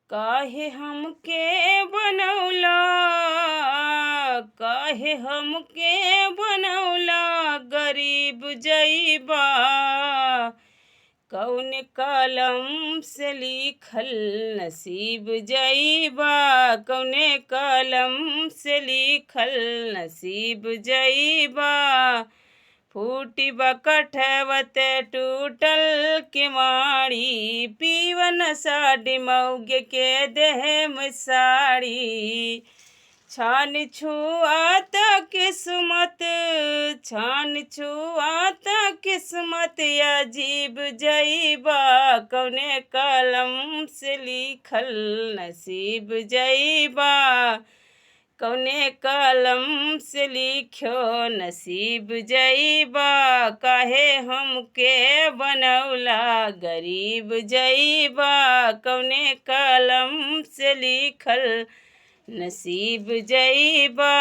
काहे हमके बनौला, काहे हमके बनौला, गरीब जइबा। कौन कलम से लिखल नसीब जइबा, कौने कलम से लिखल नसीब जइबा। फूटी बकठवत टूटल केवाड़ी, पीवन साड़ी मऊगे के देह में साड़ी। छान छुआत किस्मत, छान छुआत किस्मत, अजीब जइबा। कौने कलम से लिखल नसीब जइबा, कौने कलम से लिख्यो नसीब जइबा। काहे हमके बनौला गरीब जइबा, कौने कलम से लिखल नसीब जइबा।